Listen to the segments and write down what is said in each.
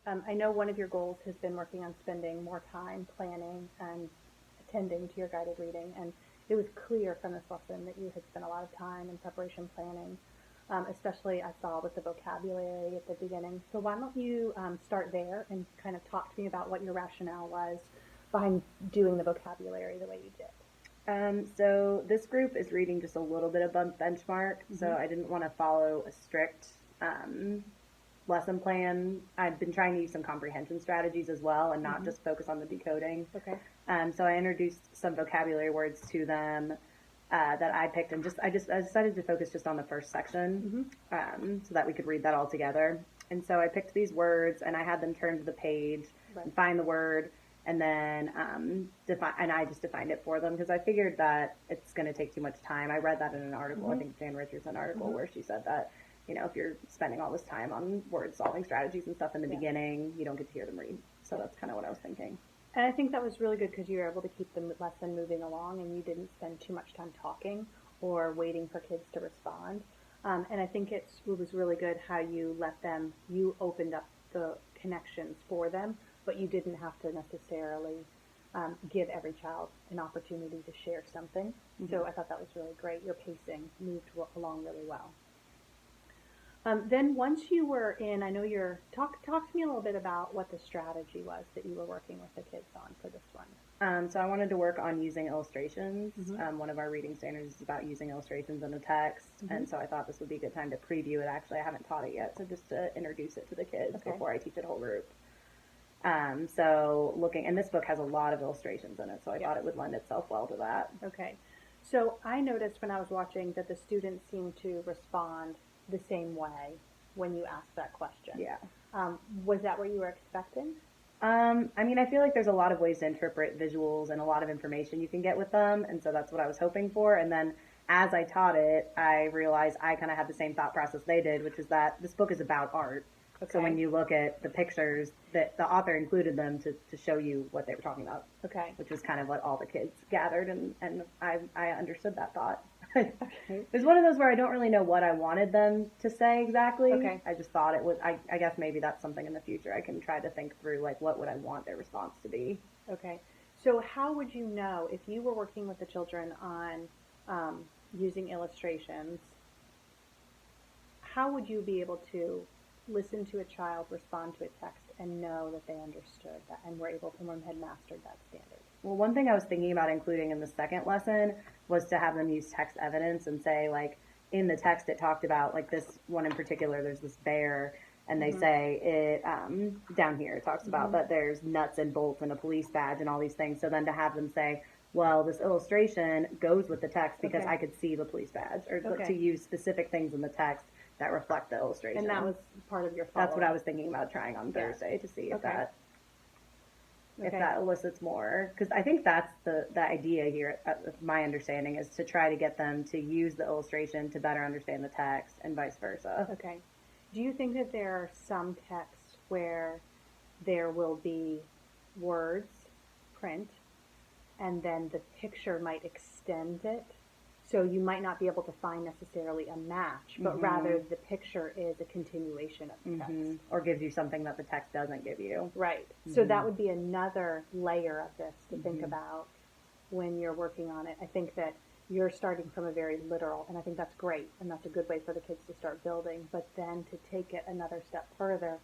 I know one of your goals has been working on spending more time planning and attending to your guided reading, and it was clear from this lesson that you had spent a lot of time in preparation planning, especially I saw with the vocabulary at the beginning. So why don't you start there and kind of talk to me about what your rationale was behind doing the vocabulary the way you did. So this group is reading just a little bit above benchmark, so Mm-hmm. I didn't want to follow a strict lesson plan. I've been trying to use some comprehension strategies as well and not Mm-hmm. just focus on the decoding. Okay. So I introduced some vocabulary words to them that I picked, and I decided to focus just on the first section Mm-hmm. so that we could read that all together. And so I picked these words, and I had them turn to the page Right. and find the word, and then define. And I just defined it for them because I figured that it's going to take too much time. I read that in an article, I Mm-hmm. think Jan Richardson article, Mm-hmm. where she said that if you're spending all this time on word solving strategies and stuff in the Yeah. beginning, you don't get to hear them read. So Yeah. that's kind of what I was thinking. And I think that was really good because you were able to keep the lesson moving along and you didn't spend too much time talking or waiting for kids to respond. And I think it was really good how you opened up the connections for them, but you didn't have to necessarily give every child an opportunity to share something. Mm-hmm. So I thought that was really great. Your pacing moved along really well. Then once you were in, I know talk to me a little bit about what the strategy was that you were working with the kids on for this one. So I wanted to work on using illustrations. Mm-hmm. One of our reading standards is about using illustrations in the text, Mm-hmm. and so I thought this would be a good time to preview it. Actually, I haven't taught it yet, so just to introduce it to the kids Okay. before I teach it whole group. So looking, and this book has a lot of illustrations in it, so I Yeah. thought it would lend itself well to that. Okay. So I noticed when I was watching that the students seemed to respond the same way when you asked that question. Yeah. Was that what you were expecting? I mean, I feel like there's a lot of ways to interpret visuals and a lot of information you can get with them, and so that's what I was hoping for. And then as I taught it, I realized I kind of had the same thought process they did, which is that this book is about art. So when Okay. you look at the pictures, that the author included them to show you what they were talking about, Okay. which was kind of what all the kids gathered, and I understood that thought. Okay. It was one of those where I don't really know what I wanted them to say exactly. Okay. I just thought it was. I guess maybe that's something in the future I can try to think through, like what would I want their response to be. Okay. So how would you know if you were working with the children on using illustrations? How would you be able to listen to a child respond to a text and know that they understood that and were able to had mastered that standard? Well, one thing I was thinking about including in the second lesson was to have them use text evidence and say, like, in the text it talked about, like, this one in particular, there's this bear, and they Mm-hmm. say it, down here, it talks about Mm-hmm. that there's nuts and bolts and a police badge and all these things. So then to have them say, well, this illustration goes with the text because Okay. I could see the police badge, or to Okay. use specific things in the text that reflect the illustration. And that was part of your That's what I follow-up. was thinking about trying on Yeah. Thursday to see if Okay. Okay. that elicits more, because I think that's the idea here. My understanding is to try to get them to use the illustration to better understand the text and vice versa. Okay. Do you think that there are some texts where there will be words, print, and then the picture might extend it? So you might not be able to find necessarily a match, but rather the picture is a continuation of the text. Or gives you something that the text doesn't give you. Right. So that would be another layer of this to think about when you're working on it. I think that you're starting from a very literal, and I think that's great, and that's a good way for the kids to start building, but then to take it another step further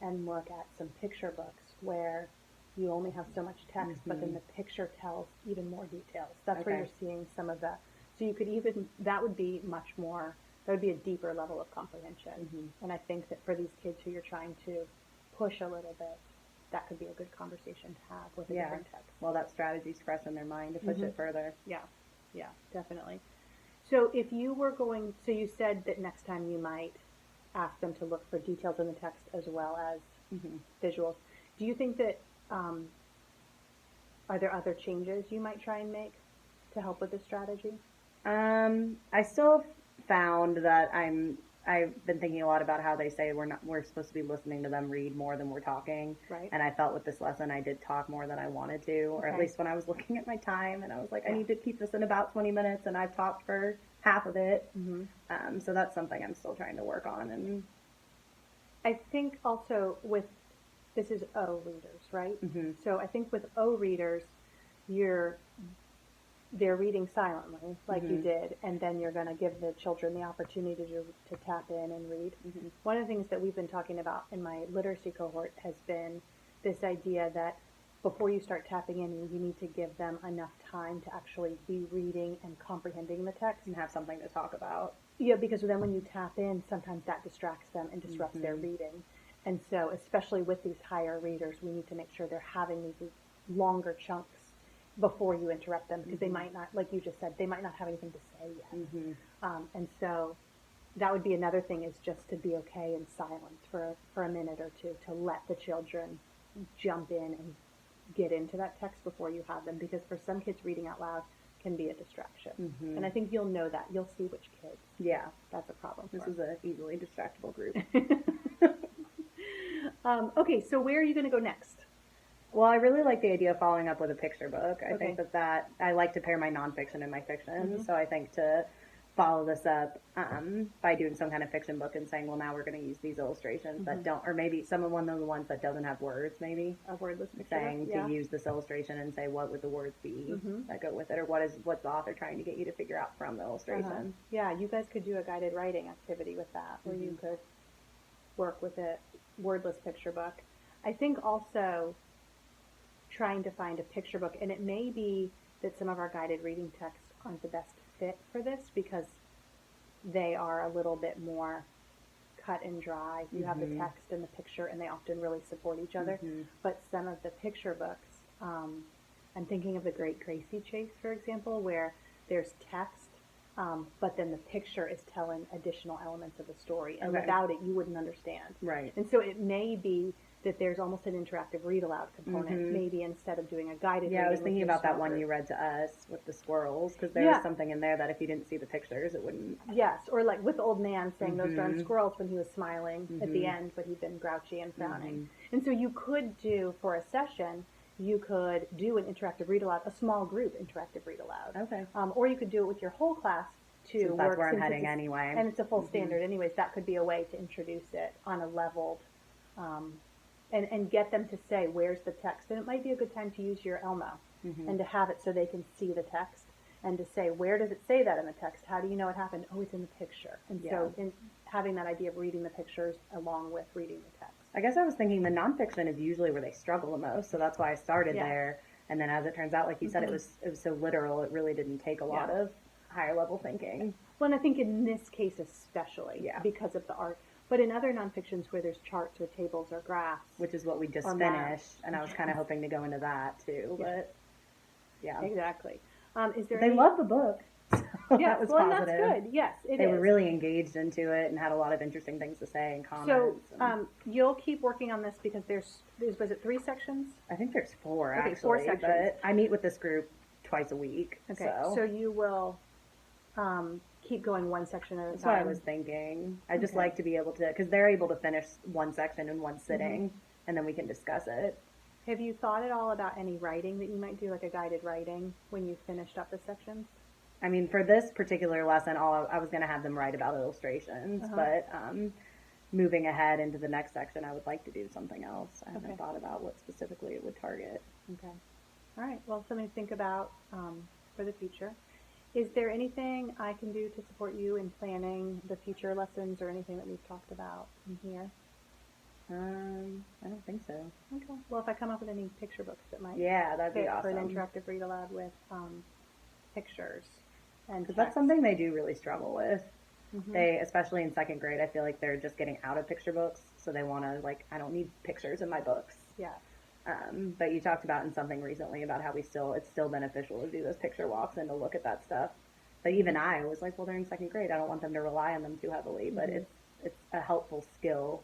and look at some picture books where you only have so much text, but then the picture tells even more details. That's where Okay. you're seeing some of that. So you could even, that would be much more, that would be a deeper level of comprehension. And I think that for these kids who you're trying to push a little bit, that could be a good conversation to have with a Yeah. different text. Well, that strategy's fresh in their mind to push it further. Yeah, yeah, definitely. So if you were going, so you said that next time you might ask them to look for details in the text as well as visuals. Do you think that, are there other changes you might try and make to help with this strategy? I still found that I've been thinking a lot about how they say we're supposed to be listening to them read more than we're talking. Right. And I felt with this lesson I did talk more than I wanted to, or at Okay. least when I was looking at my time and I was like, I Yeah. need to keep this in about 20 minutes and I've talked for half of it. So that's something I'm still trying to work on. And I think also with this is O readers, right? Mhm. So I think with O readers, you're they're reading silently, like you Mhm. did, and then you're going to give the children the opportunity to tap in and read. Mhm. One of the things that we've been talking about in my literacy cohort has been this idea that before you start tapping in, you need to give them enough time to actually be reading and comprehending the text. And have something to talk about. Yeah, because then when you tap in, sometimes that distracts them and disrupts their Mhm. reading. And so, especially with these higher readers, we need to make sure they're having these longer chunks before you interrupt them because they might not, like you just said, they might not have anything to say yet. Mhm. And so that would be another thing is just to be okay in silence for a minute or two to let the children jump in and get into that text before you have them because for some kids reading out loud can be a distraction. Mhm. And I think you'll know that. You'll see which kids Yeah. that's a problem This for. is a easily distractible group. Okay, so where are you going to go next? Well, I really like the idea of following up with a picture book. I Okay. think that I like to pair my nonfiction and my fiction. Mhm. So I think to follow this up by doing some kind of fiction book and saying, well, now we're going to use these illustrations that don't, or maybe some of one of the ones that doesn't have words, maybe A wordless picture. saying Yeah. to use this illustration and say what would the words be Mhm. that go with it, or what's the author trying to get you to figure out from the illustration. Yeah, you guys could do a guided writing activity with that, where you could work with a wordless picture book. I think also trying to find a picture book, and it may be that some of our guided reading texts aren't the best fit for this because they are a little bit more cut and dry. You have the text and the picture, and they often really support each other. But some of the picture books, I'm thinking of The Great Gracie Chase, for example, where there's text, but then the picture is telling additional elements of the story. And Okay. without it, you wouldn't understand. Right. And so it may be that there's almost an interactive read aloud component, maybe instead of doing a guided Yeah, reading. I was thinking about that one group. you read to us with the squirrels, because there Yeah. was something in there that if you didn't see the pictures, it wouldn't. Yes, or like with the old man saying those darn squirrels when he was smiling at the end, but he'd been grouchy and frowning. And so you could do for a session, you could do an interactive read aloud, a small group interactive read aloud. Okay. Or you could do it with your whole class to Since work. that's where I'm since heading it's a- anyway. And it's a full standard anyways. That could be a way to introduce it on a leveled, and get them to say, where's the text? And it might be a good time to use your Elmo and to have it so they can see the text and to say, where does it say that in the text? How do you know it happened? Oh, it's in the picture. And so in having that idea of reading the pictures along with reading the text. I guess I was thinking the nonfiction is usually where they struggle the most, so that's why I started Yeah. there. And then as it turns out, like you said, it was so literal. It really didn't take a lot of higher level thinking. Well, and I think in this case especially because of the art. But in other nonfictions where there's charts or tables or graphs, Which is what we just Or finished, and I was kind of hoping to go into that too. But yeah, exactly. Is there? they any... love the book. So Yes, that was well, positive. and that's good. Yes, it They is. were really engaged into it and had a lot of interesting things to say and comments. So you'll keep working on this because there's was it 3 sections? I think there's 4 Okay, actually, 4 sections. but I meet with this group twice a week. Okay, so you will keep going one section at a That's time. what I was thinking. I just Okay. like to be able to, because they're able to finish one section in one sitting, and then we can discuss it. Have you thought at all about any writing that you might do, like a guided writing, when you finished up the sections? I mean, for this particular lesson, I was going to have them write about illustrations, but moving ahead into the next section, I would like to do something else. I haven't thought about what specifically it would target. Okay. All right. Well, something to think about for the future. Is there anything I can do to support you in planning the future lessons or anything that we've talked about in here? I don't think so. Okay. Well, if I come up with any picture books that might Yeah, that'd be fit for an awesome. interactive read aloud with pictures and Because that's text. something they do really struggle with. They, especially in second grade, I feel like they're just getting out of picture books, so they want to, like, I don't need pictures in my books. Yeah. But you talked about in something recently about how it's still beneficial to do those picture walks and to look at that stuff. But even I was like, well, they're in second grade. I don't want them to rely on them too heavily, but it's a helpful skill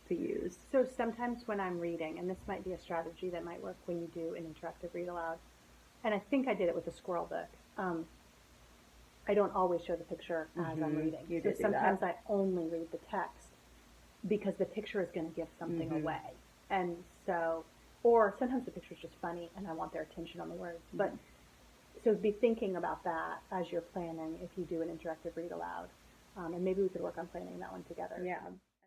to use. So sometimes when I'm reading, and this might be a strategy that might work when you do an interactive read aloud, and I think I did it with the squirrel book. I don't always show the picture as I'm reading. You So did do sometimes that. I only read the text because the picture is going to give something away. And so, or sometimes the picture is just funny and I want their attention on the words. But so be thinking about that as you're planning if you do an interactive read aloud. And maybe we could work on planning that one together. Yeah.